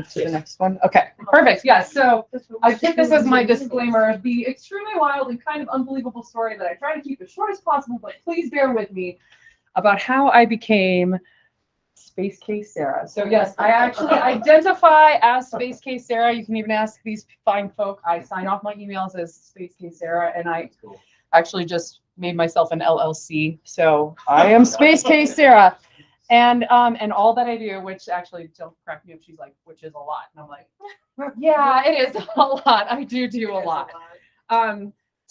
To the next one. Okay, perfect. Yeah, so I think this is my disclaimer. The extremely wild and kind of unbelievable story that I try to keep as short as possible, but please bear with me about how I became Space Case Sarah. So yes, I actually identify as Space Case Sarah. You can even ask these fine folk. I sign off my emails as Space Case Sarah, and I actually just made myself an LLC. So I am Space Case Sarah. And all that I do, which actually don't crack me up, she's like, which is a lot. And I'm like, yeah, it is a lot. I do a lot.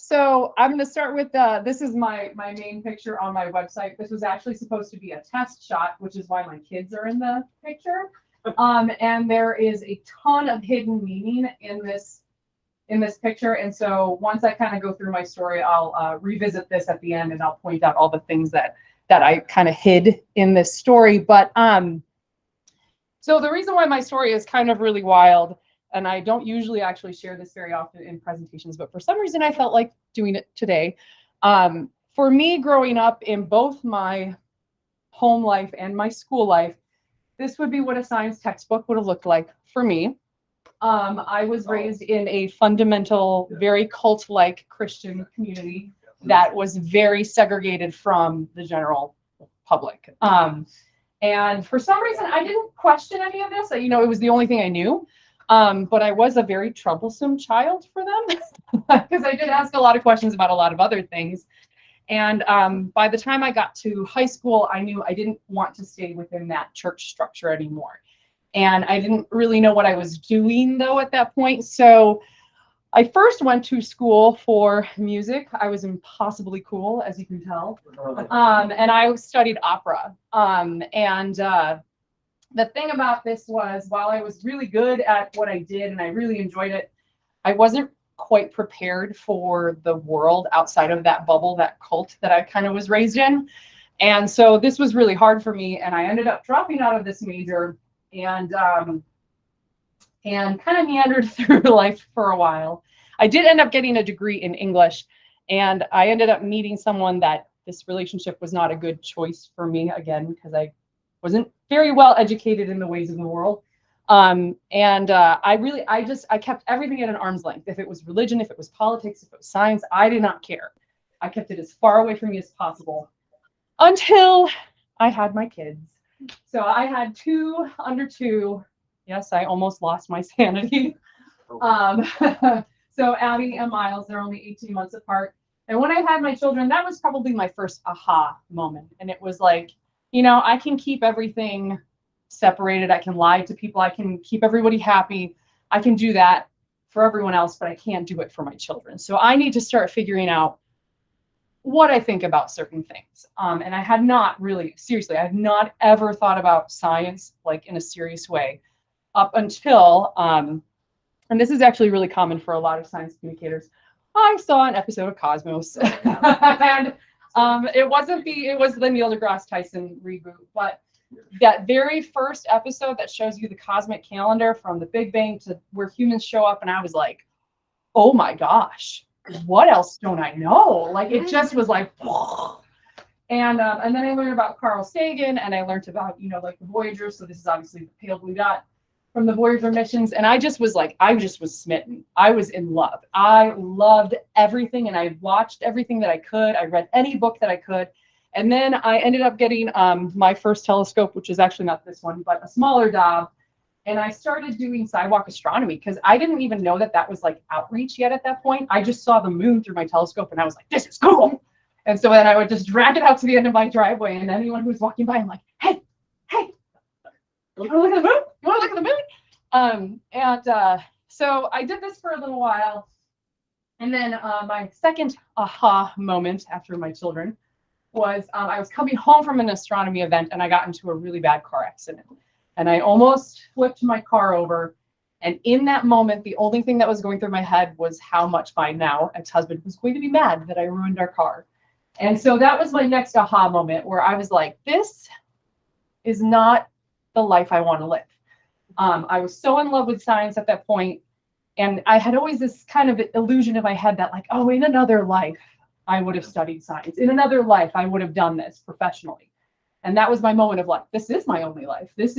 So I'm going to start with, this is my main picture on my website. This was actually supposed to be a test shot, which is why my kids are in the picture. And there is a ton of hidden meaning in this picture. And so once I kind of go through my story, I'll revisit this at the end and I'll point out all the things that I kind of hid in this story. But so the reason why my story is kind of really wild, and I don't usually actually share this very often in presentations, but for some reason I felt like doing it today. For me, growing up in both my home life and my school life, this would be what a science textbook would have looked like for me. I was raised in a fundamental, very cult-like Christian community that was very segregated from the general public. And for some reason, I didn't question any of this. You know, it was the only thing I knew. But I was a very troublesome child for them because I did ask a lot of questions about a lot of other things. And by the time I got to high school, I knew I didn't want to stay within that church structure anymore. And I didn't really know what I was doing, though, at that point. So I first went to school for music. I was impossibly cool, as you can tell. And I studied opera. The thing about this was, while I was really good at what I did and I really enjoyed it, I wasn't quite prepared for the world outside of that bubble, that cult that I kind of was raised in. And so this was really hard for me. And I ended up dropping out of this major and kind of meandered through life for a while. I did end up getting a degree in English, and I ended up meeting someone that this relationship was not a good choice for me, again, because I wasn't very well educated in the ways of the world. I kept everything at an arm's length. If it was religion, if it was politics, if it was science, I did not care. I kept it as far away from me as possible until I had my kids. So I had two under two. Yes, I almost lost my sanity. So Abby and Miles, they're only 18 months apart. And when I had my children, that was probably my first aha moment. And it was like, you know, I can keep everything separated. I can lie to people. I can keep everybody happy. I can do that for everyone else, but I can't do it for my children. So I need to start figuring out what I think about certain things. And I had not really, seriously, I had not ever thought about science like in a serious way up until, and this is actually really common for a lot of science communicators, I saw an episode of Cosmos. And it was the Neil deGrasse Tyson reboot, but that very first episode that shows you the cosmic calendar from the Big Bang to where humans show up, and I was like, oh my gosh, what else don't I know? Like, it just was like, and then I learned about Carl Sagan, and I learned about, you know, like the Voyager. So this is obviously the pale blue dot from the Voyager missions. And I just was smitten. I was in love. I loved everything, and I watched everything that I could. I read any book that I could. And then I ended up getting my first telescope, which is actually not this one, but a smaller Dob. And I started doing sidewalk astronomy because I didn't even know that was like outreach yet at that point. I just saw the moon through my telescope, and I was like, this is cool. And so then I would just drag it out to the end of my driveway, and anyone who was walking by, I'm like, hey, you want to look at the moon? You want to look at the moon? So I did this for a little while. And then my second aha moment after my children was I was coming home from an astronomy event, and I got into a really bad car accident. And I almost flipped my car over. And in that moment, the only thing that was going through my head was how much my now ex-husband was going to be mad that I ruined our car. And so that was my next aha moment, where I was like, this is not the life I want to live. I was so in love with science at that point, and I had always this kind of illusion in my head that, like, oh, in another life, I would have studied science. In another life, I would have done this professionally. And that was my moment of like, this is my only life. This,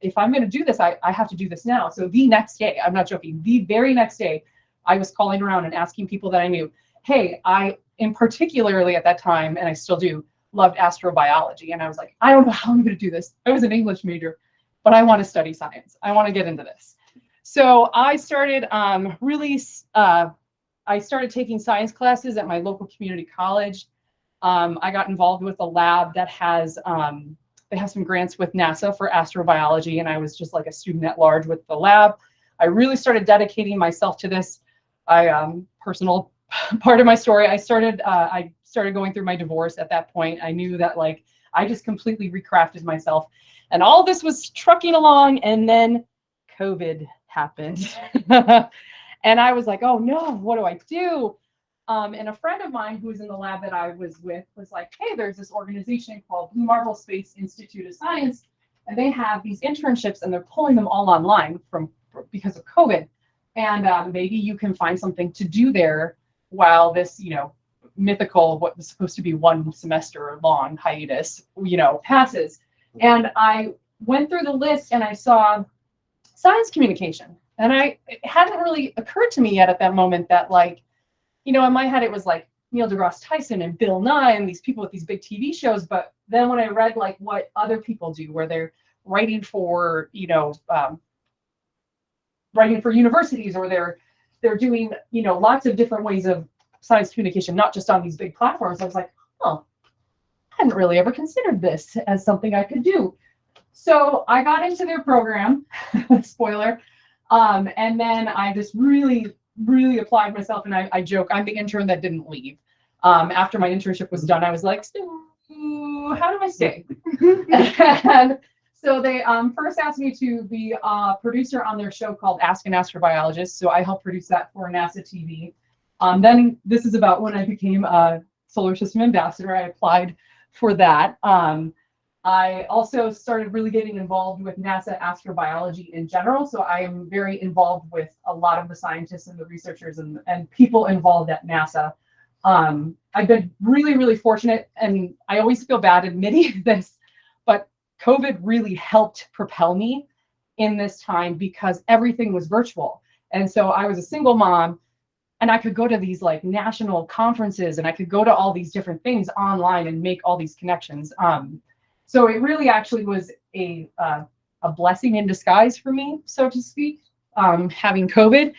if I'm going to do this, I have to do this now. So the next day, I'm not joking, the very next day, I was calling around and asking people that I knew, hey, I am particularly at that time, and I still do, loved astrobiology. And I was like, I don't know how I'm going to do this. I was an English major, but I want to study science. I want to get into this. So I started I started taking science classes at my local community college. I got involved with a lab that has, they have some grants with NASA for astrobiology, and I was just like a student at large with the lab. I really started dedicating myself to this. Personal part of my story, I started going through my divorce at that point. I knew that like I just completely recrafted myself, and all this was trucking along, and then COVID happened. And I was like, oh no, what do I do? And a friend of mine who was in the lab that I was with was like, hey, there's this organization called Blue Marble Space Institute of Science, and they have these internships, and they're pulling them all online because of COVID. And maybe you can find something to do there while this, mythical, what was supposed to be 1 semester long hiatus, passes. And I went through the list and I saw science communication. And it hadn't really occurred to me yet at that moment that, like, in my head, it was like Neil deGrasse Tyson and Bill Nye and these people with these big TV shows. But then when I read like what other people do, where they're writing for, writing for universities, or they're doing, lots of different ways of science communication, not just on these big platforms, I was like, oh, I hadn't really ever considered this as something I could do. So I got into their program, spoiler, and then I just really applied myself, and I joke, I'm the intern that didn't leave. After my internship was done, I was like, so how do I stay? And so they first asked me to be a producer on their show called Ask an Astrobiologist. So I helped produce that for NASA TV. Then this is about when I became a solar system ambassador. I applied for that. I also started really getting involved with NASA astrobiology in general. So I am very involved with a lot of the scientists and the researchers and people involved at NASA. I've been really fortunate, and I always feel bad admitting this, but COVID really helped propel me in this time because everything was virtual. And so I was a single mom, and I could go to these like national conferences, and I could go to all these different things online and make all these connections. So it really actually was a blessing in disguise for me, so to speak, having COVID.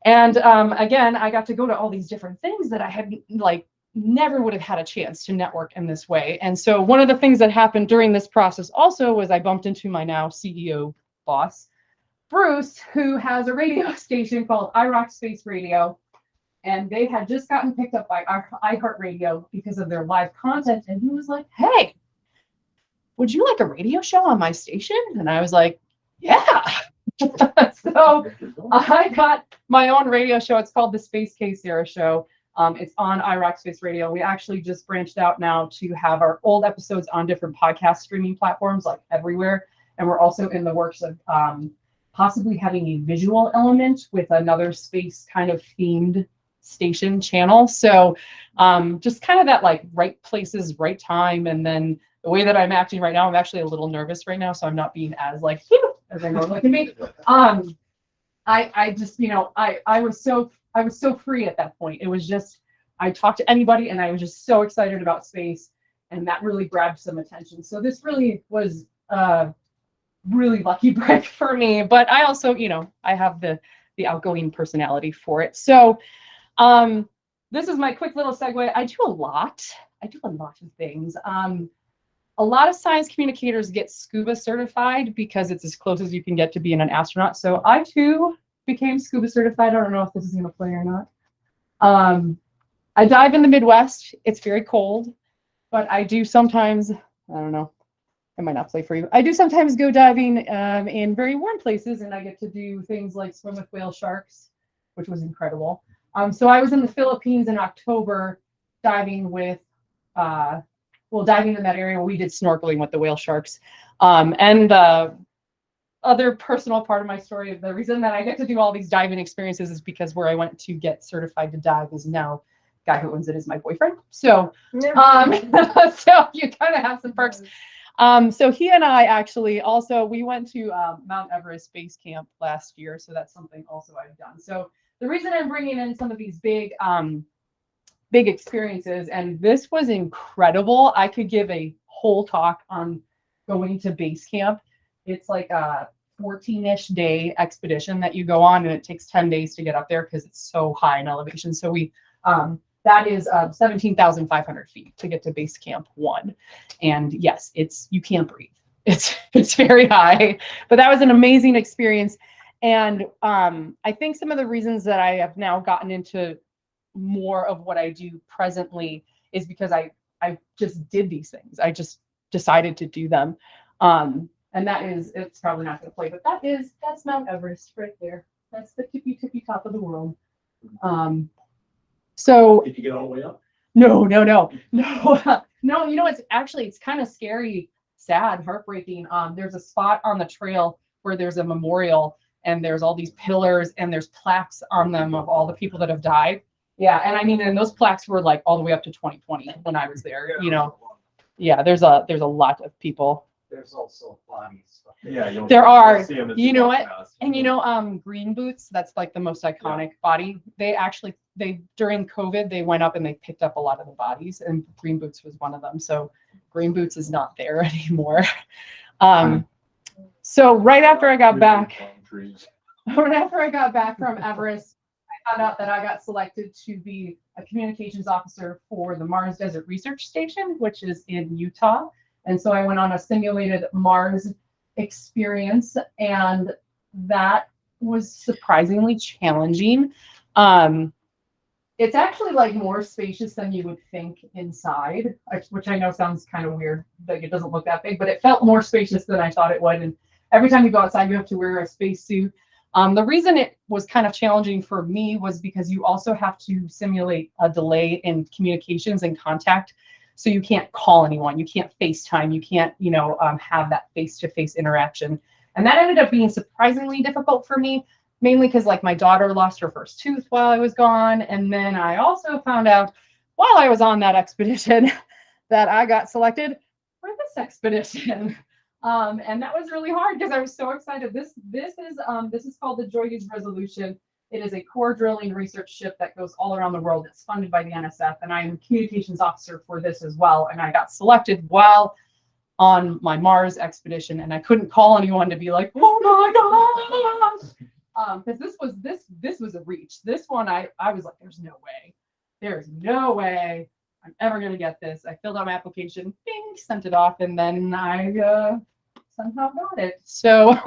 And again, I got to go to all these different things that I had like never would have had a chance to network in this way. And so one of the things that happened during this process also was I bumped into my now CEO boss, Bruce, who has a radio station called iRoc Space Radio. And they had just gotten picked up by iHeartRadio because of their live content. And he was like, hey, would you like a radio show on my station? And I was like, yeah. So I got my own radio show. It's called the Space Case Sarah Show. It's on iRoc Space Radio. We actually just branched out now to have our old episodes on different podcast streaming platforms, like everywhere. And we're also in the works of possibly having a visual element with another space kind of themed station channel. So just kind of that like right places, right time. And then the way that I'm acting right now, I'm actually a little nervous right now, so I'm not being as like as I normally can be. I just, I was so free at that point. It was just, I talked to anybody, and I was just so excited about space, and that really grabbed some attention. So this really was a really lucky break for me. But I also, I have the outgoing personality for it. So this is my quick little segue. I do a lot of things. A lot of science communicators get scuba certified because it's as close as you can get to being an astronaut. So I too became scuba certified. I don't know if this is going to play or not. I dive in the Midwest. It's very cold, but I do sometimes, I don't know, it might not play for you. I do sometimes go diving in very warm places, and I get to do things like swim with whale sharks, which was incredible. So I was in the Philippines in October diving with diving in that area where we did snorkeling with the whale sharks. And the other personal part of my story, the reason that I get to do all these diving experiences is because where I went to get certified to dive is now guy who owns it is my boyfriend. So, so you kind of have some perks. So he and I actually also, we went to Mount Everest Base Camp last year. So that's something also I've done. So the reason I'm bringing in some of these big experiences, and this was incredible. I could give a whole talk on going to base camp. It's like a 14-ish day expedition that you go on, and it takes 10 days to get up there because it's so high in elevation. So we that is 17,500 feet to get to base camp 1. And yes, you can't breathe. It's very high, but that was an amazing experience. And I think some of the reasons that I have now gotten into more of what I do presently is because I just did these things. I just decided to do them. And that is, it's probably not going to play, but that's Mount Everest right there. That's the tippy top of the world. So did you get all the way up? No. No, you know, it's kind of scary, sad, heartbreaking. There's a spot on the trail where there's a memorial and there's all these pillars and there's plaques on them of all the people that have died. Yeah. And I mean, and those plaques were like all the way up to 2020 when I was there, you know. Yeah, there's a lot of people. There's also bodies. Yeah, there are. You know what? And you know, Green Boots, that's like the most iconic body. They during COVID, they went up and they picked up a lot of the bodies, and Green Boots was one of them. So Green Boots is not there anymore. So right after I got back from Everest, I found out that I got selected to be a communications officer for the Mars Desert Research Station, which is in Utah. And so I went on a simulated Mars experience, and that was surprisingly challenging. It's actually like more spacious than you would think inside, which I know sounds kind of weird, like it doesn't look that big, but it felt more spacious than I thought it would. And every time you go outside, you have to wear a spacesuit. The reason it was kind of challenging for me was because you also have to simulate a delay in communications and contact. So you can't call anyone, you can't FaceTime, you can't, you know, have that face-to-face interaction. And that ended up being surprisingly difficult for me, mainly because like my daughter lost her first tooth while I was gone. And then I also found out while I was on that expedition that I got selected for this expedition. And that was really hard because I was so excited. This is called the Joyous Resolution. It is a core drilling research ship that goes all around the world. It's funded by the NSF, and I'm a communications officer for this as well. And I got selected while on my Mars expedition, and I couldn't call anyone to be like, "Oh my gosh," because this was a reach. This one, I was like, "There's no way I'm ever gonna get this." I filled out my application, bing, sent it off, and then I somehow got it. So.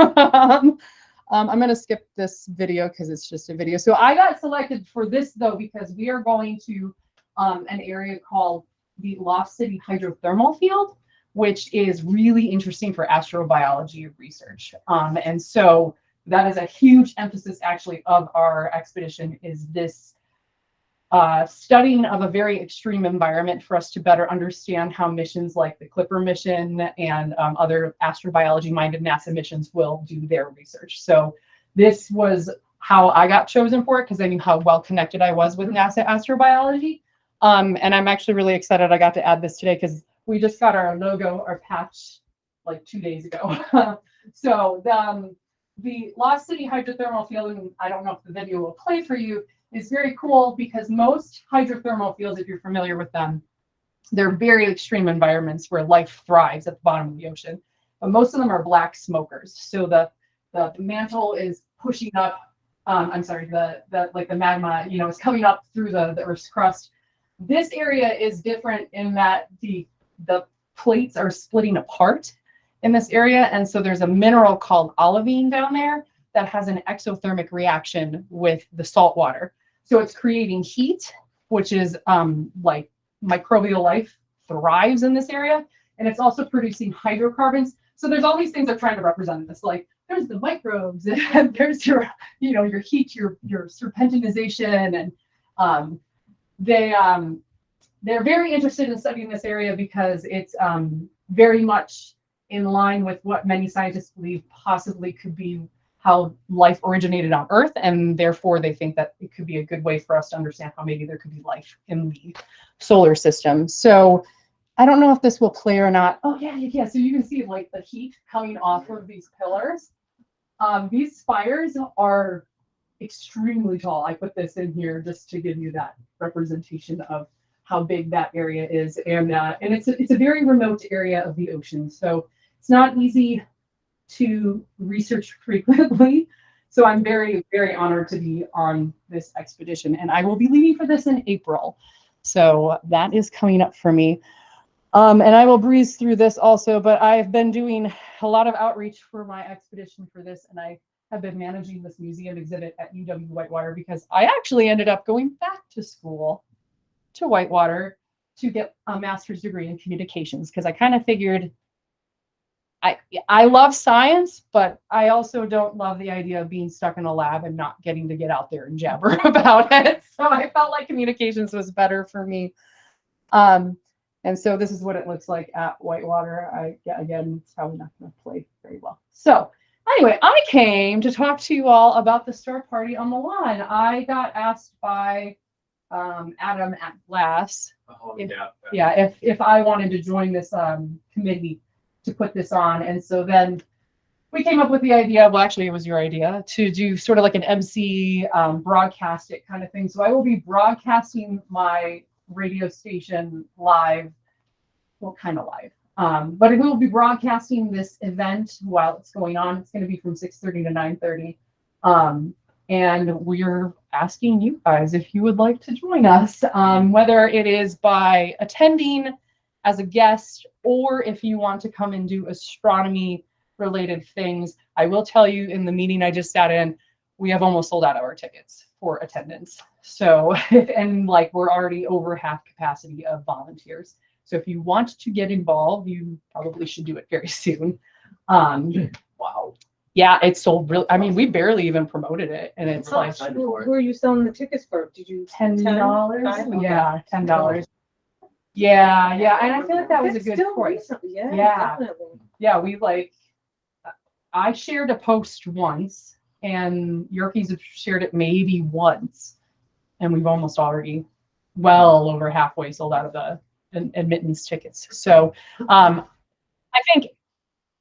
I'm going to skip this video because it's just a video. So I got selected for this, though, because we are going to an area called the Lost City Hydrothermal Field, which is really interesting for astrobiology research. And so that is a huge emphasis, actually, of our expedition, is this studying of a very extreme environment for us to better understand how missions like the Clipper mission and other astrobiology-minded NASA missions will do their research. So this was how I got chosen for it, because I knew how well connected I was with NASA astrobiology. And I'm actually really excited I got to add this today because we just got our logo, our patch, like 2 days ago. So the Lost City Hydrothermal Field, and I don't know if the video will play for you, is very cool because most hydrothermal fields, if you're familiar with them, they're very extreme environments where life thrives at the bottom of the ocean. But most of them are black smokers. So the mantle is pushing up. The magma, you know, is coming up through the Earth's crust. This area is different in that the plates are splitting apart in this area, and so there's a mineral called olivine down there that has an exothermic reaction with the salt water. So it's creating heat, which is like microbial life thrives in this area. And it's also producing hydrocarbons. So there's all these things they're trying to represent in this, like there's the microbes and there's your heat, your serpentinization. And they're very interested in studying this area because it's very much in line with what many scientists believe possibly could be how life originated on Earth, and therefore they think that it could be a good way for us to understand how maybe there could be life in the solar system. So I don't know if this will play or not. Oh yeah. So you can see like the heat coming off of these pillars. These spires are extremely tall. I put this in here just to give you that representation of how big that area is, and it's a very remote area of the ocean, so it's not easy to research frequently. So I'm very, very honored to be on this expedition, and I will be leaving for this in April. So that is coming up for me. And I will breeze through this also, but I've been doing a lot of outreach for my expedition for this, and I have been managing this museum exhibit at UW-Whitewater because I actually ended up going back to school to Whitewater to get a master's degree in communications, because I kind of figured I love science, but I also don't love the idea of being stuck in a lab and not getting to get out there and jabber about it. So I felt like communications was better for me. And so this is what it looks like at Whitewater. Again, it's probably not going to play very well. So anyway, I came to talk to you all about the Star Party on the Lawn. I got asked by Adam at Glass, if I wanted to join this committee to put this on. And so then we came up with the idea, well, actually it was your idea, to do sort of like an MC broadcast it kind of thing. So I will be broadcasting my radio station live, well, kind of live. But we will be broadcasting this event while it's going on. It's going to be from 6:30 to 9:30. And we're asking you guys if you would like to join us, whether it is by attending as a guest, or if you want to come and do astronomy related things. I will tell you, in the meeting I just sat in, we have almost sold out of our tickets for attendance. So, and like we're already over half capacity of volunteers. So if you want to get involved, you probably should do it very soon. Wow. Yeah, it's sold really. I mean, we barely even promoted it, and it's like, Who are you selling the tickets for? Did you $10? $10? Yeah, $10. Yeah, and I feel like that was a good price. Yeah, Yeah. definitely. Yeah, we like. I shared a post once, and Yerkes have shared it maybe once, and we've almost already well over halfway sold out of the admittance tickets. So, I think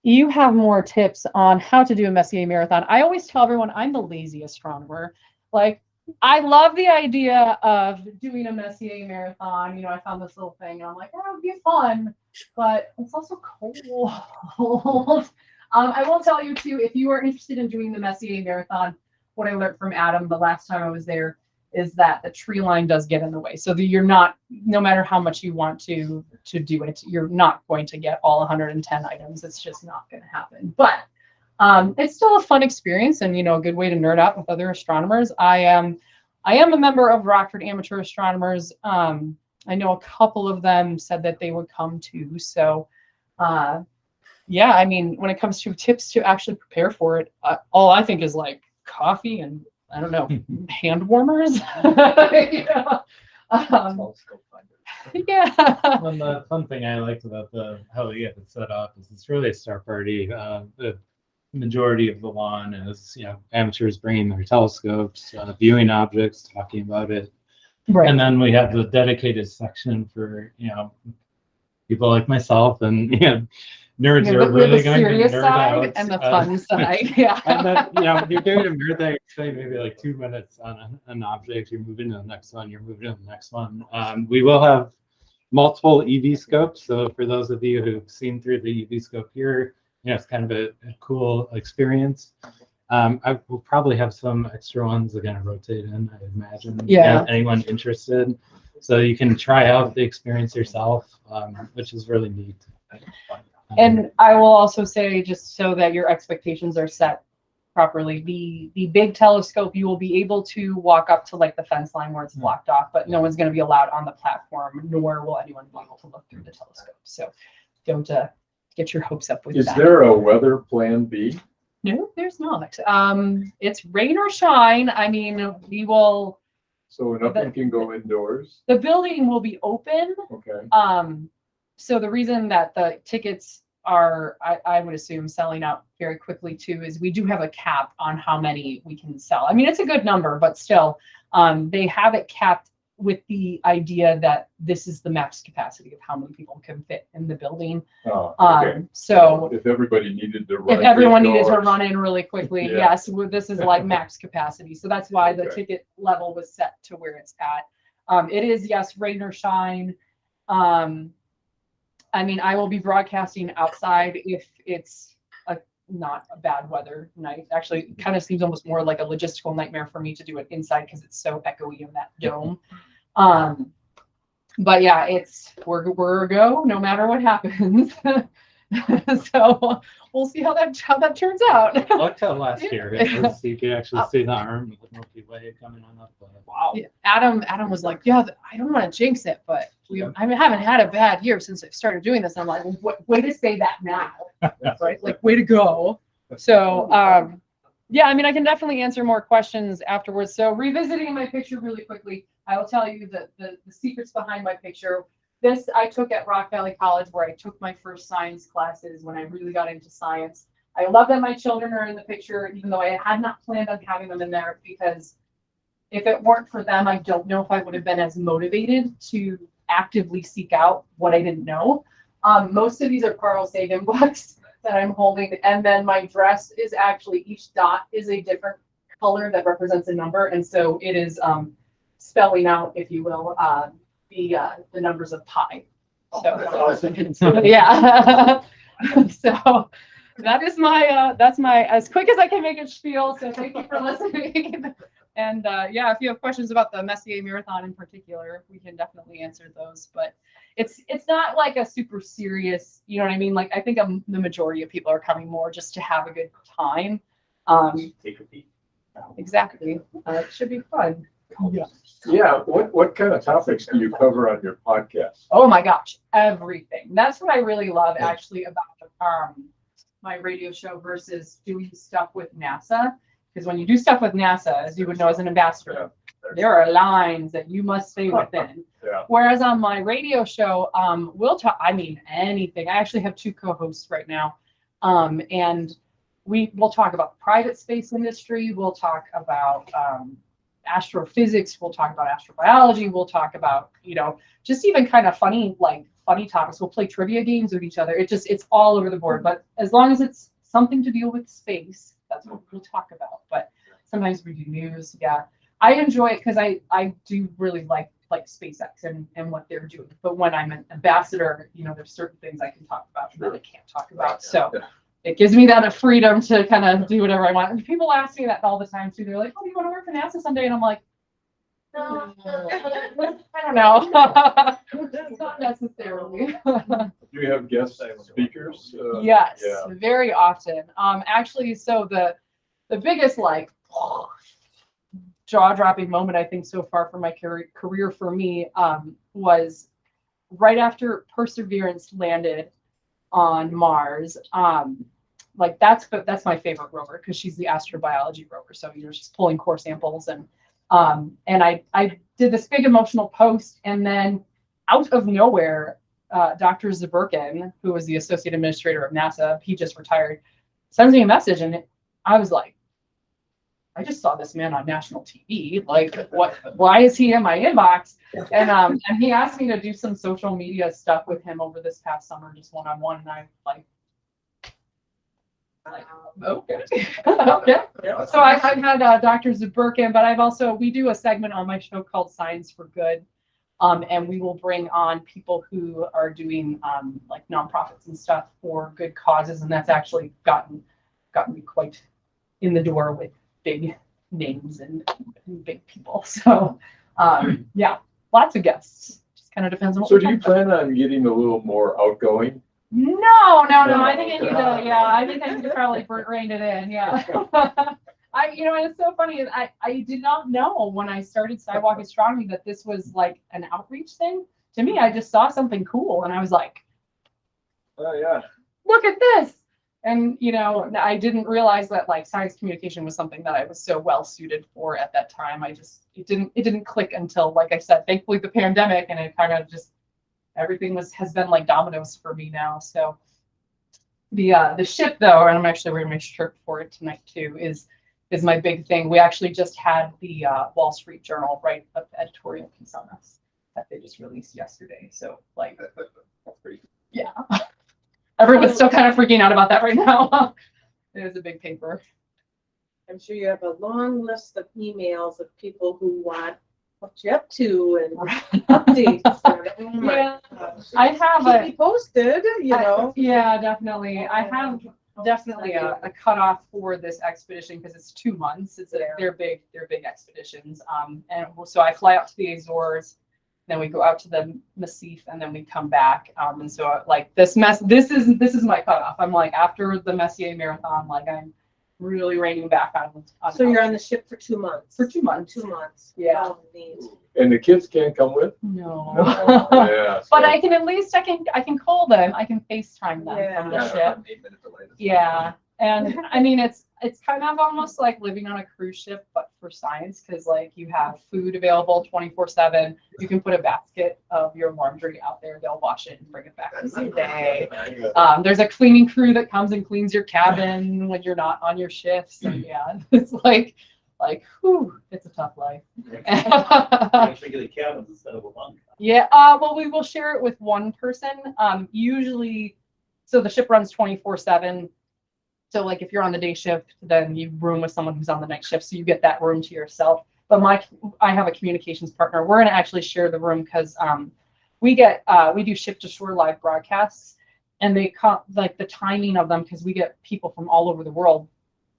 you have more tips on how to do a Messier marathon. I always tell everyone I'm the lazy astronomer. Like, I love the idea of doing a Messier marathon. You know, I found this little thing, and I'm like, oh, it would be fun, but it's also cold. I will tell you too, if you are interested in doing the Messier marathon, what I learned from Adam the last time I was there is that the tree line does get in the way. So that you're not, no matter how much you want to do it, you're not going to get all 110 items. It's just not going to happen. But it's still a fun experience, and a good way to nerd out with other astronomers. I am a member of Rockford Amateur Astronomers. I know a couple of them said that they would come too. So yeah, I mean, when it comes to tips to actually prepare for it, all I think is like coffee and, I don't know, hand warmers. Yeah. And the fun thing I liked about how we have it set up is it's really a star party. The majority of the lawn is, amateurs bringing their telescopes, viewing objects, talking about it. Right. And then we have the dedicated section for, people like myself and, nerds are really going to nerd out. And the fun side, yeah. And then, you're doing a nerd thing, say maybe like 2 minutes on an object, you're moving to the next one, you're moving to the next one. We will have multiple EV scopes. So for those of you who've seen through the EV scope here, it's kind of a cool experience. I will probably have some extra ones that are going to rotate in, I imagine. Yeah. Anyone interested? So you can try out the experience yourself, which is really neat. And I will also say, just so that your expectations are set properly, the big telescope, you will be able to walk up to like the fence line where it's blocked off, but no one's going to be allowed on the platform, nor will anyone be able to look through the telescope. So don't get your hopes up with that. Is there a weather plan B? No, there's not. It's rain or shine. I mean, we will. So nothing can go indoors? The building will be open. Okay. So the reason that the tickets I would assume, selling out very quickly too, is we do have a cap on how many we can sell. I mean, it's a good number, but still, they have it capped with the idea that this is the max capacity of how many people can fit in the building. Oh, okay. So if everybody needed to run. if everyone needed to indoors, run in really quickly, Yeah. yes, this is like max capacity. So that's why the Okay. ticket level was set to where it's at. It is, yes, rain or shine. I mean, I will be broadcasting outside if it's not a bad weather night. Actually, it kind of seems almost more like a logistical nightmare for me to do it inside because it's so echoey in that dome. But yeah, we're a go no matter what happens. So we'll see how that turns out. Looked at last year. It was, you could actually see the arm of the Milky Way coming on up. Wow. Yeah, Adam was like, yeah, I don't want to jinx it, but I haven't had a bad year since I started doing this. I'm like, well, way to say that now, right? Like, way to go. So, yeah, I mean, I can definitely answer more questions afterwards. So revisiting my picture really quickly, I will tell you the secrets behind my picture. This I took at Rock Valley College, where I took my first science classes when I really got into science. I love that my children are in the picture, even though I had not planned on having them in there, because if it weren't for them, I don't know if I would have been as motivated to actively seek out what I didn't know. Most of these are Carl Sagan books that I'm holding. And then my dress is actually, each dot is a different color that represents a number. And so it is spelling out, if you will, the numbers of pi. So yeah. So that's my as quick as I can make it spiel. So thank you for listening. And yeah, if you have questions about the Messier Marathon in particular, we can definitely answer those. But it's not like a super serious, you know what I mean? Like, I think the majority of people are coming more just to have a good time. Take a peek. Exactly. It should be fun. Yeah, what kind of topics do you cover on your podcast? Oh my gosh, everything. That's what I really love actually about my radio show versus doing stuff with NASA. Because when you do stuff with NASA, as you would know as an ambassador, there are lines that you must stay within. Yeah. Whereas on my radio show, we'll talk, I mean, anything. I actually have 2 co-hosts right now. And we'll talk about the private space industry. We'll talk about astrophysics. We'll talk about astrobiology. We'll talk about, just even kind of funny topics. We'll play trivia games with each other. It's all over the board. But as long as it's something to deal with space, that's what we'll talk about. But sometimes we do news. Yeah, I enjoy it because I do really like SpaceX and what they're doing. But when I'm an ambassador, there's certain things I can talk about that I can't talk about. So it gives me that freedom to kind of do whatever I want. And people ask me that all the time too. They're like, "Oh, you want to work for NASA someday?" And I'm like, "No, I don't know, not necessarily." Do you have guest speakers? Yes, Yeah. very often. Actually, so the biggest jaw-dropping moment I think so far for my career for me was right after Perseverance landed on Mars. That's my favorite rover because she's the astrobiology rover. So you're just pulling core samples and I did this big emotional post, and then out of nowhere, Dr. Zaburkin, who was the associate administrator of NASA, he just retired, sends me a message, and I was like, I just saw this man on national TV. Like, what? Why is he in my inbox? And he asked me to do some social media stuff with him over this past summer, just one-on-one, and I'm like, okay. Okay. So I've had Dr. Zaburkin, but we do a segment on my show called Science for Good. And we will bring on people who are doing like nonprofits and stuff for good causes. And that's actually gotten me quite in the door with big names and big people. So yeah, lots of guests. Just kind of depends on what. So do you plan on getting a little more outgoing? No. I think I need to probably rein it in. Yeah. And it's so funny. I did not know when I started Sidewalk Astronomy that this was like an outreach thing. To me, I just saw something cool and I was like, Oh yeah. look at this. And, I didn't realize that like science communication was something that I was so well suited for at that time. It didn't click until, like I said, thankfully the pandemic, and it kind of just, everything has been like dominoes for me now. So The ship though, and I'm actually wearing my shirt for it tonight too, is my big thing. We actually just had the Wall Street Journal write an editorial piece on us that they just released yesterday. So like, That's pretty. yeah, everyone's still kind of freaking out about that right now. It is a big paper. I'm sure you have a long list of emails of people who want what you're up to and updates. Oh my Yeah, gosh. I have Keep me posted, you know. Yeah, definitely. I have definitely a cutoff for this expedition because it's 2 months. They're big expeditions. And so I fly out to the Azores, then we go out to the Massif, and then we come back. And so like this is my cutoff. I'm like after the Messier Marathon, like I'm really reining back on. So you're on the ship for 2 months. For 2 months. 2 months. Yeah. Oh, neat. And the kids can't come with? No. Yeah. But I can at least I can call them. I can FaceTime them Yeah. from the ship. 8 minutes delayed. Yeah. And I mean it's kind of almost like living on a cruise ship, but for science, because like you have food available 24/7. You can put a basket of your laundry out there, they'll wash it and bring it back the same day. There's a cleaning crew that comes and cleans your cabin when you're not on your shifts. And yeah, it's like whew, it's a tough life. Actually get a cabin instead of a bunk. Yeah, well, we will share it with one person. Usually, so the ship runs 24/7. So like if you're on the day shift, then you room with someone who's on the night shift, so you get that room to yourself. But I have a communications partner. We're gonna actually share the room because we do ship to shore live broadcasts, and they like the timing of them because we get people from all over the world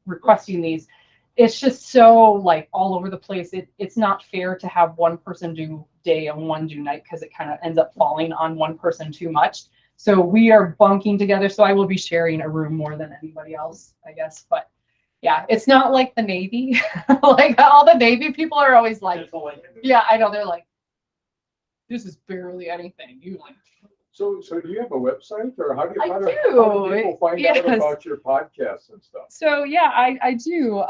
requesting these. It's just so like all over the place. It's not fair to have one person do day and one do night because it kind of ends up falling on one person too much. So we are bunking together. So I will be sharing a room more than anybody else, I guess. But yeah, it's not like the Navy. Like all the Navy people are always like, yeah, I know. They're like, this is barely anything. You like. So do you have a website, or how do I how do. do people find Yes. out about your podcasts and stuff? So yeah, I do.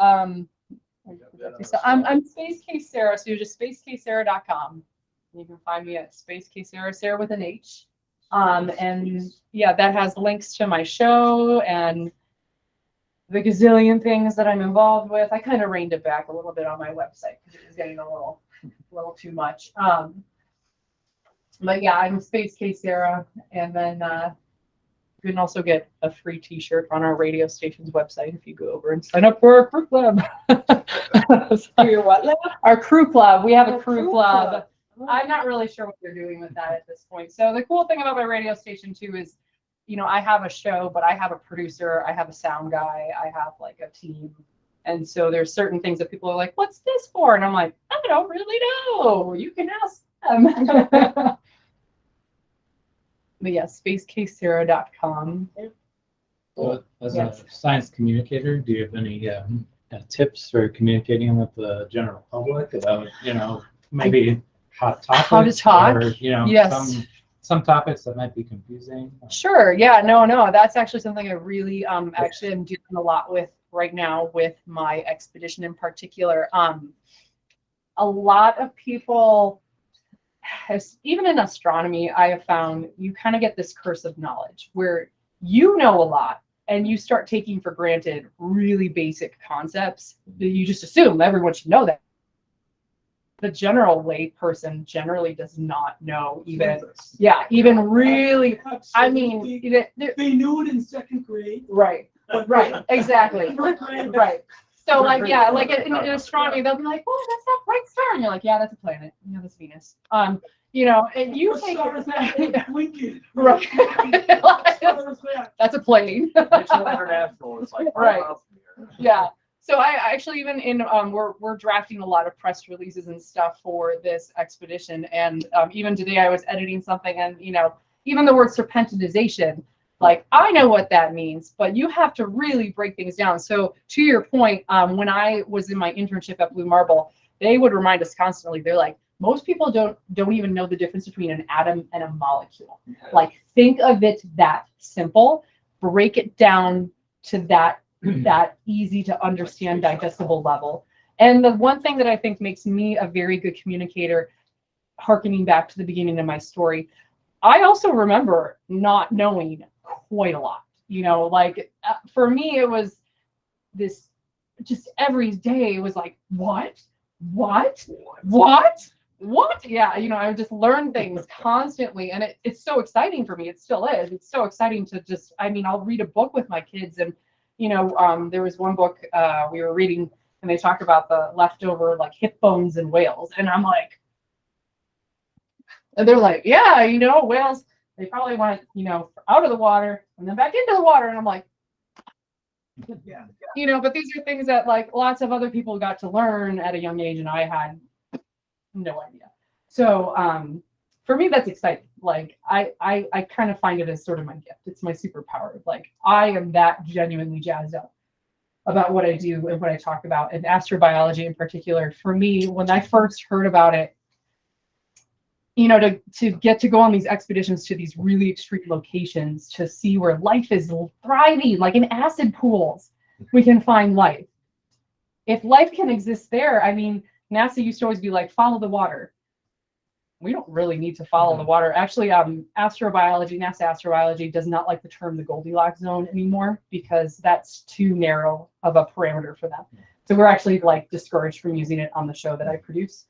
So I'm Space Case Sarah. So you're just spacecasesarah.com. You can find me at Space Case Sarah, Sarah with an H. And yeah, that has links to my show and the gazillion things that I'm involved with. I kind of reined it back a little bit on my website because it was getting a little too much. But yeah, I'm Space Case Sarah, and then you can also get a free T-shirt on our radio station's website if you go over and sign up for our crew club. Your what lab? Our crew club. We have a Oh, crew crew club. club. I'm not really sure what they're doing with that at this point. So the cool thing about my radio station too is, you know, I have a show, but I have a producer, I have a sound guy, I have like a team. And so there's certain things that people are like, what's this for? And I'm like, I don't really know. You can ask them. But yeah, spacecasesarah.com. So as Yes. a science communicator, do you have any tips for communicating with the general public about, maybe hot topics? How to talk? Or, Yes. some topics that might be confusing? Sure. Yeah. No. That's actually something I really actually am dealing a lot with right now with my expedition in particular. A lot of people, even in astronomy, I have found you kind of get this curse of knowledge where you know a lot and you start taking for granted really basic concepts that you just assume everyone should know that. The general lay person generally does not know even really. I mean, They knew it in second grade. right, exactly, right. So like, yeah, like in astronomy, they'll be like, "Oh, that's that bright star," and you're like, "Yeah, that's a planet. Yeah, that's Venus." And you take Blinking. right. That's a plane. Mitchell International is like 5 Right. miles from here. Yeah. So I actually even in we're drafting a lot of press releases and stuff for this expedition, and even today I was editing something, and even the word serpentinization, like I know what that means, but you have to really break things down. So to your point, when I was in my internship at Blue Marble, they would remind us constantly. They're like, most people don't even know the difference between an atom and a molecule. Like think of it that simple, break it down to that easy to understand, digestible level. And the one thing that I think makes me a very good communicator, harkening back to the beginning of my story, I also remember not knowing quite a lot. You know, like for me, it was this just every day it was like, what? Yeah, you know, I would just learn things constantly, and it's so exciting for me. It still is. It's so exciting to just, I mean, I'll read a book with my kids, and you know, there was one book we were reading, and they talk about the leftover like hip bones in whales, and I'm like, and they're like, yeah, you know, whales, they probably went, you know, out of the water and then back into the water, and I'm like, Yeah. you know, but these are things that like lots of other people got to learn at a young age, and I had no idea. So for me, that's exciting. Like I kind of find it as sort of my gift. It's my superpower. Like I am that genuinely jazzed up about what I do and what I talk about, and astrobiology in particular. For me, when I first heard about it, you know, to get to go on these expeditions to these really extreme locations to see where life is thriving, like in acid pools, we can find life. If life can exist there, I mean, NASA used to always be like, follow the water. We don't really need to follow the water. Actually, NASA astrobiology does not like the term the Goldilocks zone anymore because that's too narrow of a parameter for them. So we're actually like discouraged from using it on the show that I produce.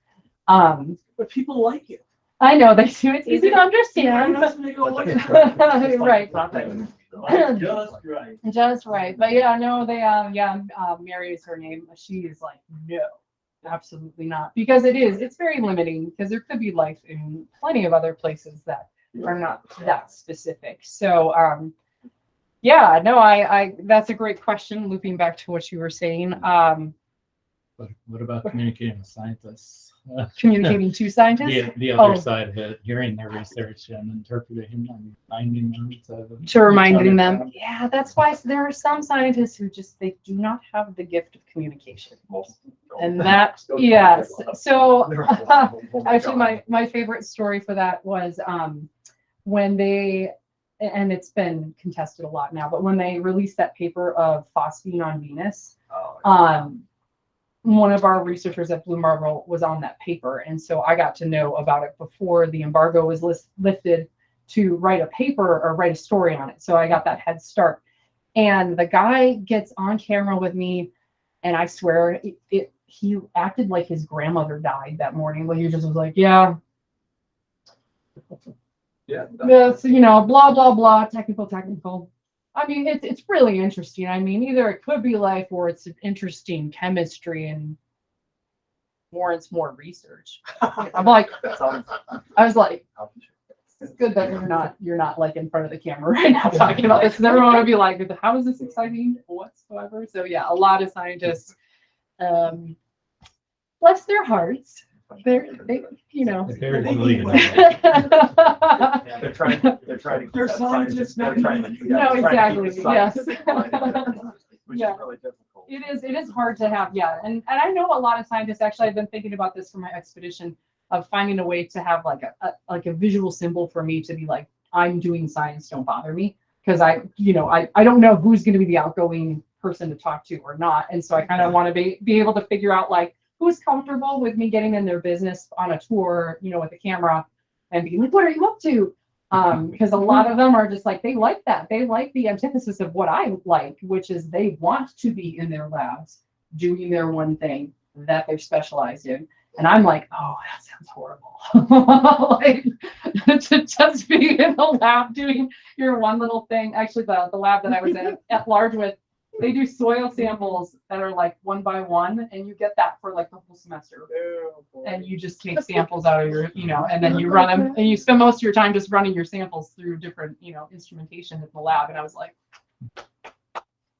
But people like it. I know they do. It's easy to understand. Right. Just right. Just right. But yeah, no, they Mary is her name. She is like, no, absolutely not. Because it's very limiting because there could be life in plenty of other places that are not that specific. So yeah, no, I that's a great question, looping back to what you were saying. But what about communicating with scientists? Communicating to scientists? The other side of it, hearing their research and interpreting and finding them To reminding them. Yeah, that's why there are some scientists who just, they do not have the gift of communication. And that, yes. So actually my favorite story for that was when they, and it's been contested a lot now, but when they released that paper of phosphine on Venus, one of our researchers at Blue Marble was on that paper. And so I got to know about it before the embargo was lifted to write a paper or write a story on it. So I got that head start. And the guy gets on camera with me, and I swear he acted like his grandmother died that morning. Like he just was like, yeah, this, you know, blah, blah, blah, technical. I mean, it's really interesting. I mean, either it could be life or it's interesting chemistry and warrants more research. I'm like, I was like, it's good that you're not like in front of the camera right now talking about this, because everyone would be like, how is this exciting whatsoever? So yeah, a lot of scientists, bless their hearts, they you know. They're really They're trying to. They're scientists, They're trying to. No, exactly, yes. Which Yeah. is really difficult. It is hard to have, yeah. And I know a lot of scientists, actually, I've been thinking about this for my expedition, of finding a way to have like a visual symbol for me to be like, I'm doing science, don't bother me. Because I don't know who's going to be the outgoing person to talk to or not. And so I kind of want to be able to figure out like who's comfortable with me getting in their business on a tour, you know, with a camera and being like, what are you up to? Because a lot of them are just like, they like that. They like the antithesis of what I like, which is they want to be in their labs doing their one thing that they're specialized in. And I'm like, oh, that sounds horrible. Like to just be in the lab doing your one little thing. Actually, the lab that I was at large with, they do soil samples that are like 1 by 1, and you get that for like the whole semester. And you just take samples out of your, you know, and then you run them, and you spend most of your time just running your samples through different, you know, instrumentation in the lab. And I was like,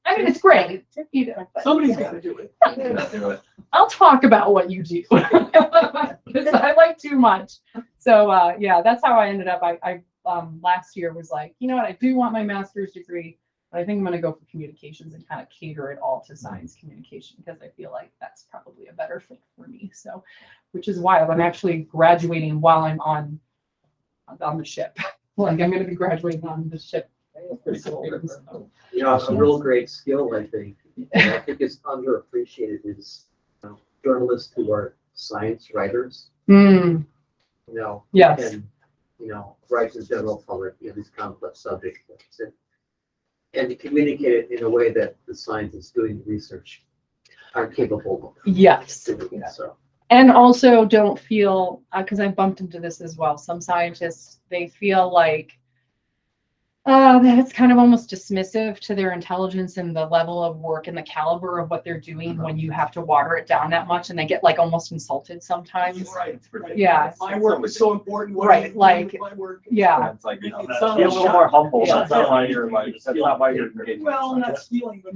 I mean, it's great. You know, Somebody's got to do it. I'll talk about what you do because I like too much. So yeah, that's how I ended up. I last year was like, you know what, I do want my master's degree, but I think I'm going to go for communications and kind of cater it all to science communication, because I feel like that's probably a better fit for me. So, which is why I'm actually graduating while I'm on the ship. Like I'm going to be graduating on the ship. You know, a real great skill, I think, and I think it's underappreciated, is journalists who are science writers. Mm. You know, Yes. and write to the general public, these complex subjects. And to communicate it in a way that the scientists doing the research aren't capable of Yes. doing, so. And also don't feel, because I've bumped into this as well. Some scientists, they feel like that it's kind of almost dismissive to their intelligence and the level of work and the caliber of what they're doing when you have to water it down that much, and they get like almost insulted sometimes. Right. Yeah. My work is so important. What Right, I do like- with my work. Yeah. It's like, you know, It's be a little not- more humble. Yeah. That's not why you're like, that's not why you're. Well, not stealing, but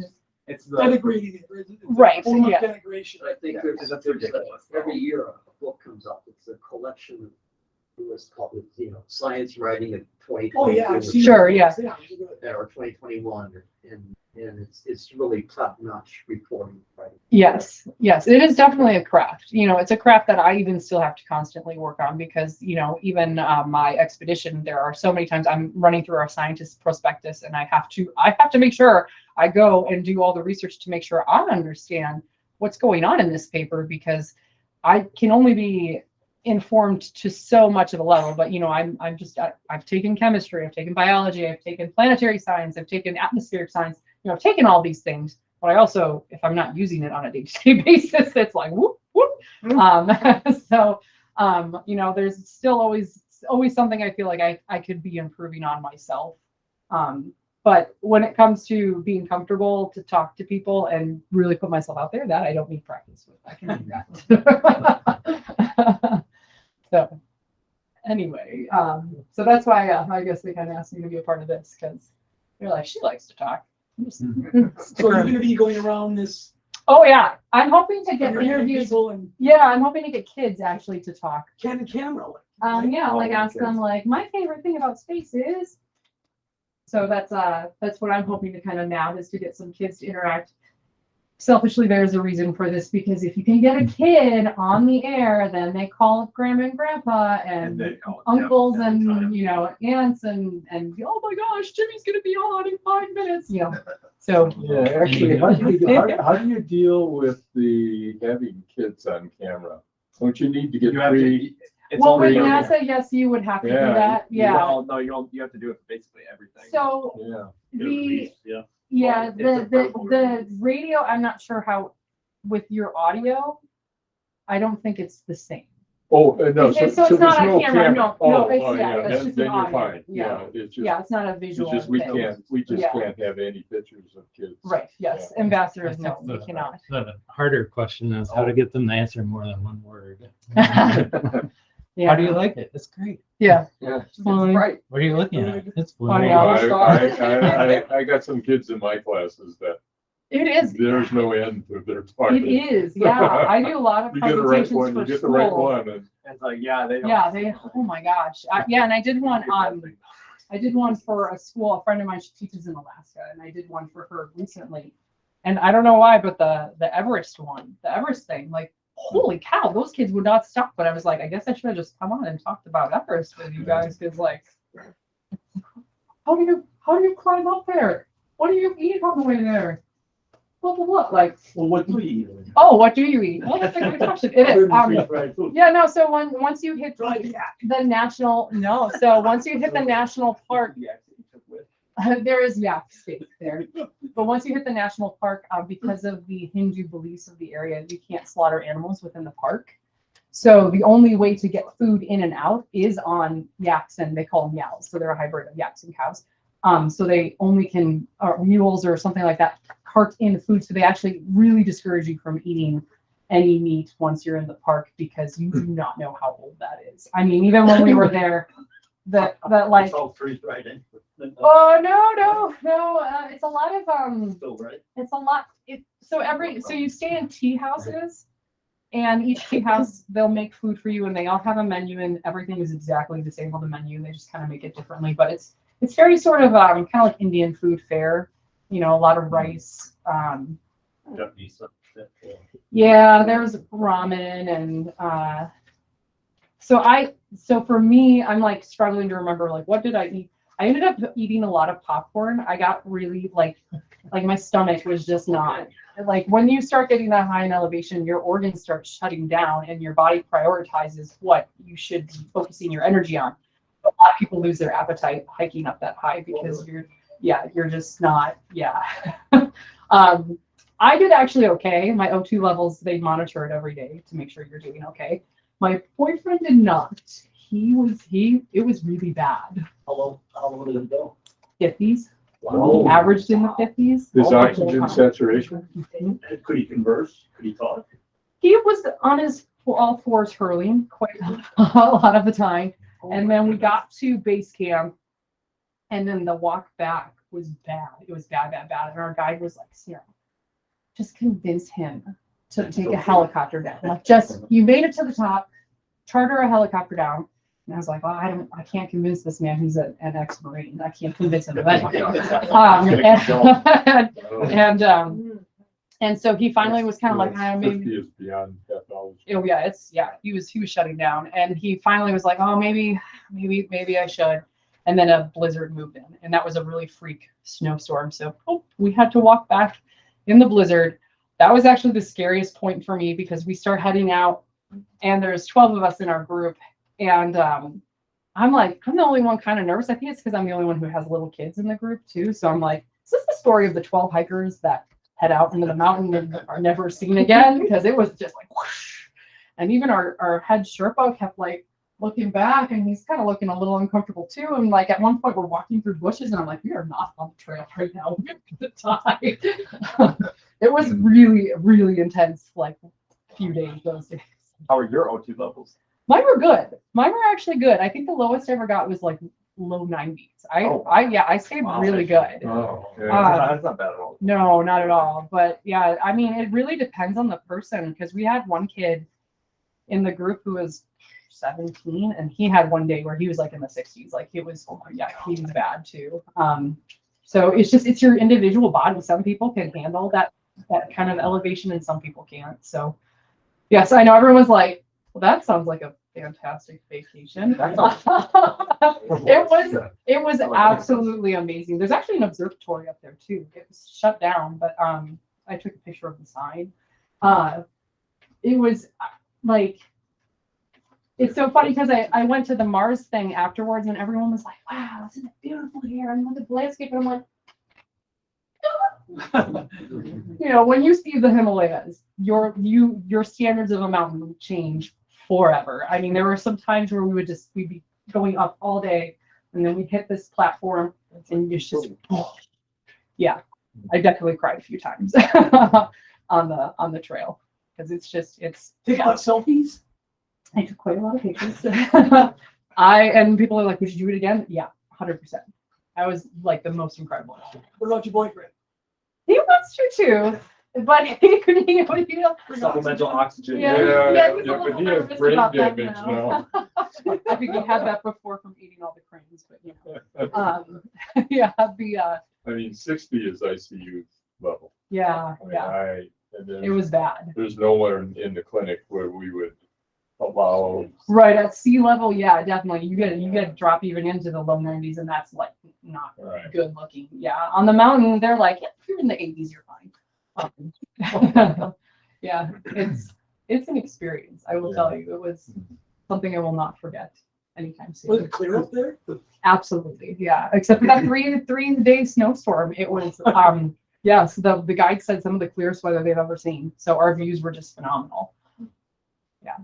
It's the. denigrating it. It's a Right, form of yeah. denigration. I think Yeah, there's, because that's there's ridiculous. every year a book comes up. It's a collection of what's called, you know, science writing of Oh, yeah. I've 2022 seen Sure, it. yeah. or 2021, and it's really top-notch reporting, right? Yes, yes, it is definitely a craft. You know, it's a craft that I even still have to constantly work on because, you know, even my expedition, there are so many times I'm running through our scientist prospectus and I have to make sure I go and do all the research to make sure I understand what's going on in this paper, because I can only be informed to so much of a level. But, you know, I've taken chemistry, I've taken biology, I've taken planetary science, I've taken atmospheric science. You know, I've taken all these things, but I also, if I'm not using it on a day-to-day basis, it's like whoop whoop. So you know, there's still always something I feel like I could be improving on myself. But when it comes to being comfortable to talk to people and really put myself out there, that I don't need practice with. I can do that. So anyway, so that's why I guess they kind of asked me to be a part of this, because they're like, she likes to talk. So you're gonna be going around this. Oh yeah, I'm hoping to get interviews. People and Yeah, I'm hoping to get kids actually to talk. candid camera. Yeah, like ask them like, my favorite thing about space is. So that's what I'm hoping to kind of now, is to get some kids to interact. Selfishly, there's a reason for this, because if you can get a kid on the air, then they call up grandma and grandpa and they call it, uncles yeah, every and time. you know, aunts and oh my gosh, Jimmy's gonna be on in 5 minutes, you know. So Yeah, actually, how do you deal with the having kids on camera? Don't you need to get You have to, three? it's well, with only, NASA, yes, you would have to do Yeah, that. Yeah. well, no, you have to do it for basically everything. So Yeah. the Yeah. yeah, It's a purple the radio, I'm not sure how with your audio, I don't think it's the same. Oh, no, Okay, so so it's not there's a no camera, no, Oh, no, it's- oh, yeah, it's then just then an you're audio, fine. yeah. It's Yeah, just, it's not a it's visual just, we thing. just Yeah. can't have any pictures of kids. Right, yes, Yeah. ambassadors, no, we cannot. The harder question is how to get them to answer more than one word. Yeah. How do you like it? It's great. Yeah. Yeah. Fine. Right. What are you looking at? It's blue. Oh, Oh, yeah. I got some kids in my classes that It is. there's no end to their It talking. is, yeah. I do a lot of You get the right presentations one, for you get the right school. one, and It's like, yeah, they don't. Yeah, oh my gosh. Yeah, and I did one for a school, a friend of mine, she teaches in Alaska, and I did one for her recently. And I don't know why, but the Everest thing, like, holy cow, those kids would not stop. But I was like, I guess I should have just come on and talked about Everest with you guys, because like, how do you climb up there? What do you eat on the way there? Blah blah blah. Like, Well, what do you eat? oh, what do you eat? Well, that's a good question. It is. Fried food. Yeah, no. So once you hit Dry cat. the national, no. So once you hit the national park, Yeah, you took with. there is yak steak there. But once you hit the national park, because of the Hindu beliefs of the area, you can't slaughter animals within the park. So the only way to get food in and out is on yaks, and they call them yows. So they're a hybrid of yaks and cows. So they only can, or mules or something like that, cart in food. So they actually really discourage you from eating any meat once you're in the park, because you do not know how old that is. I mean, even when we were there, that like, It's all freeze dried in. oh no, it's a lot of Still, right? it's a lot. So you stay in tea houses, and each tea house, they'll make food for you, and they all have a menu, and everything is exactly the same on the menu. They just kind of make it differently, but it's very sort of kind of like Indian food fare. You know, a lot of rice. Japanese stuff. Yeah, there's ramen, and so for me, I'm like struggling to remember, like, what did I eat? I ended up eating a lot of popcorn. I got really like my stomach was just not, like, when you start getting that high in elevation, your organs start shutting down and your body prioritizes what you should be focusing your energy on. A lot of people lose their appetite hiking up that high, because yeah, you're just not, yeah. I did actually okay. My O2 levels, they monitor it every day to make sure you're doing okay. My boyfriend did not. It was really bad. How long did it go? 50s, Wow. averaged in the 50s. Is Oh, oxygen wow. saturation? Could he converse? Could he talk? He was on his all fours hurling quite a lot of the time. And then we got to base camp, and then the walk back was bad. It was bad. And our guide was like, Sarah, just convince him to take a helicopter down. Like, just, you made it to the top, charter a helicopter down. And I was like, well, I can't convince this man. He's an ex-Marine. I can't convince him of anything. And so he finally was kind of like, maybe. 50 is beyond pathology. Oh yeah, he was shutting down, and he finally was like, oh, maybe I should. And then a blizzard moved in, and that was a really freak snowstorm. So we had to walk back in the blizzard. That was actually the scariest point for me because we start heading out, and there's 12 of us in our group, and I'm like, I'm the only one kind of nervous. I think it's because I'm the only one who has little kids in the group too. So I'm like, is this the story of the 12 hikers that head out into the mountain and are never seen again? Because it was just like whoosh. And even our head Sherpa kept like looking back, and he's kind of looking a little uncomfortable too. And like at one point we're walking through bushes, and I'm like, we are not on the trail right now. We're gonna die. It was really, really intense, like few days those days. How are your O2 levels? Mine were good. Mine were actually good. I think the lowest I ever got was like low 90s. I stayed Wow. really good. Oh, okay. That's not bad at all. No, not at all. But yeah, I mean, it really depends on the person because we had one kid in the group who was 17, and he had one day where he was like in the 60s. Like it was, he was bad too. So it's your individual body. Some people can handle that kind of elevation, and some people can't. So yes, I know everyone's like, well, that sounds like a fantastic vacation. It was absolutely amazing. There's actually an observatory up there too. It was shut down, but I took a picture of the sign. It was like, it's so funny because I went to the Mars thing afterwards, and everyone was like, wow, isn't it beautiful here? And look at the landscape. And I'm like, when you see the Himalayas, your standards of a mountain will change forever. I mean, there were some times where we'd be going up all day, and then we'd hit this platform, and it's just, yeah, I definitely cried a few times on the trail because Take a lot of selfies. I took quite a lot of pictures. And people are like, would you do it again? Yeah, 100%. I was like the most incredible. What about your boyfriend? He wants to too, but he Supplemental oxygen. Yeah, he's a but little he has nervous brain about that damage now. now. I think he had that before from eating all the cranes, but yeah, I mean, 60 is ICU level. yeah. And then It was bad. there's nowhere in the clinic where we would allow. Right at sea level, yeah, definitely. You get to drop even into the low 90s, and that's like not Right. good looking. Yeah, on the mountain, they're like, yeah, if you're in the 80s, you're fine. Yeah, it's an experience. I will tell you, it was something I will not forget anytime soon. Was it clear up there? Absolutely, yeah. Except for that three-day snowstorm, it was yeah. So the guide said some of the clearest weather they've ever seen. So our views were just phenomenal. Yeah,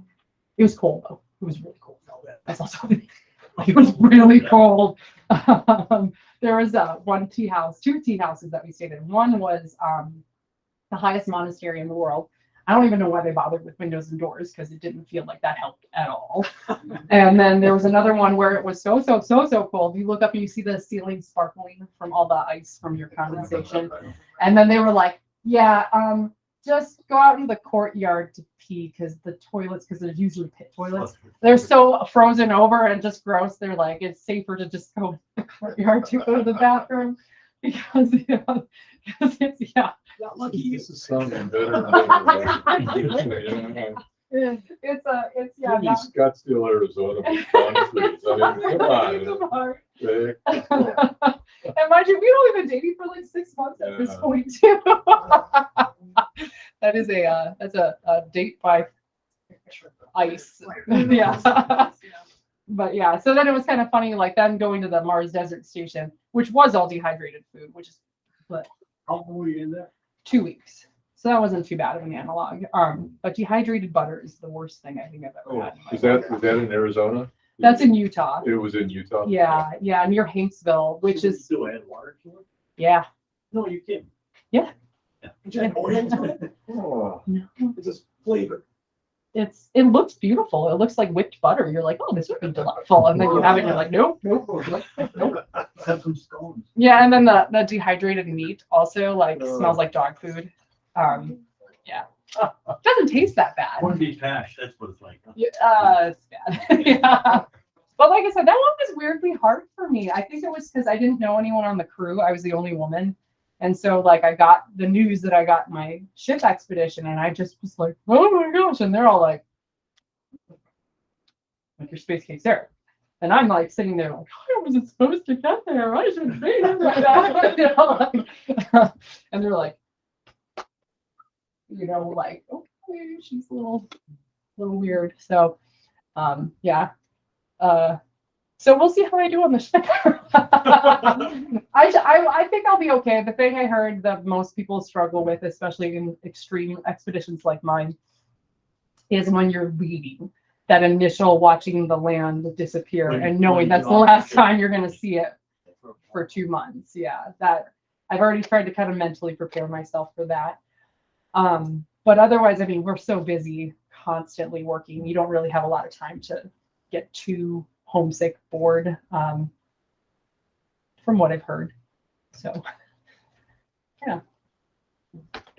it was cold though. It was really cold. That's also it was really cold. There was two tea houses that we stayed in. One was the highest monastery in the world. I don't even know why they bothered with windows and doors because it didn't feel like that helped at all. And then there was another one where it was so cold. You look up and you see the ceiling sparkling from all the ice from your condensation. And then they were like, yeah, just go out in the courtyard to pee because there's usually pit toilets. They're so frozen over and just gross. They're like, it's safer to just go to the courtyard to go to the bathroom because it's Got lucky. This is sounding better than yeah. Scottsdale, Arizona, with palm trees. I mean, come on. And mind you, we'd only been dating for like 6 months at this point too. That's a date by ice. Yeah. But yeah, so then it was kind of funny, like them going to the Mars Desert Station, which was all dehydrated food, which is How long were you in there? 2 weeks. So that wasn't too bad of an analog. But dehydrated butter is the worst thing I think I've ever Oh, had. in my was that, life. was that in Arizona? That's in Utah. It was in Utah? Yeah, yeah, near Hanksville, which is, Do I add water to it? yeah. No, you can't. Yeah. Did you add oil to it? Oh, It's just flavor. It looks beautiful. It looks like whipped butter. You're like, oh, this would be delightful. And then you have it and you're like, nope, nope, nope. Have some scones. Yeah, and then the dehydrated meat also like smells like dog food. Yeah. Doesn't taste that bad. Corned beef hash, that's what it's like. Yeah, it's bad. Yeah. But like I said, that one was weirdly hard for me. I think it was because I didn't know anyone on the crew. I was the only woman. And so like I got the news that I got my ship expedition and I just was like, oh my gosh. And they're all like your space case there. And I'm like sitting there like, I wasn't supposed to get there. I should be there right now. You know, like, and they're like, like, okay, she's a little weird. So yeah. So we'll see how I do on the ship. I think I'll be okay. The thing I heard that most people struggle with, especially in extreme expeditions like mine, is when you're leaving, that initial watching the land disappear and knowing that's the last time you're going to see it for 2 months. Yeah, that I've already tried to kind of mentally prepare myself for that. But otherwise, I mean, we're so busy constantly working. You don't really have a lot of time to get too homesick, bored, from what I've heard. So, yeah.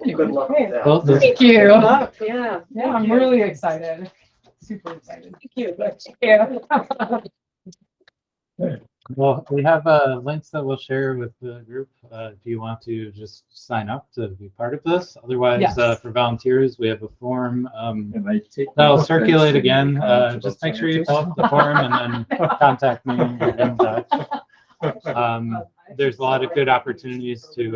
Good luck with that. Well, Thank you. Yeah. Yeah, I'm really excited. Super excited. Thank you. Yeah. Well, we have links that we'll share with the group if you want to just sign up to be part of this. Otherwise, Yes. for volunteers, we have a form and I take. that'll no circulate offense to again. any comments Just about make sure you scientists. fill out the form and then contact me and get in touch. There's a lot of good opportunities to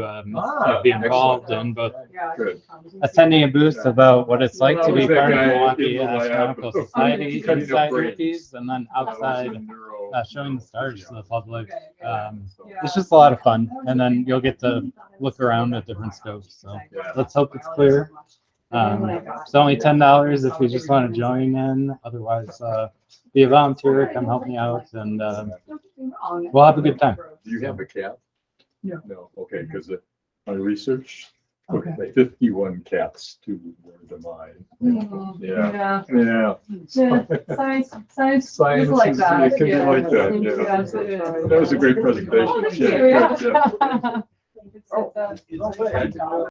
be involved in both Good. attending a booth about what it's like to be That was part of that the guy Milwaukee in the lab. Astronomical Society Cutting up inside brains. Yerkes, and then I was outside in neuro. showing the stars to the public. So, It's just a lot of fun, and then you'll get to look around at different scopes. So yeah. let's hope it's clear. It's only $10 if you just want to join in. Otherwise, be a volunteer, come help me out, and we'll have a good time. Do you have a cat? No. No, okay, because my research, Okay. 51 cats to more than mine. Yeah, yeah. Science Science is like is- that. it can be like that, yeah. Yes, it is. That was a great presentation. Oh, thank Yeah, you. good, yeah. It's,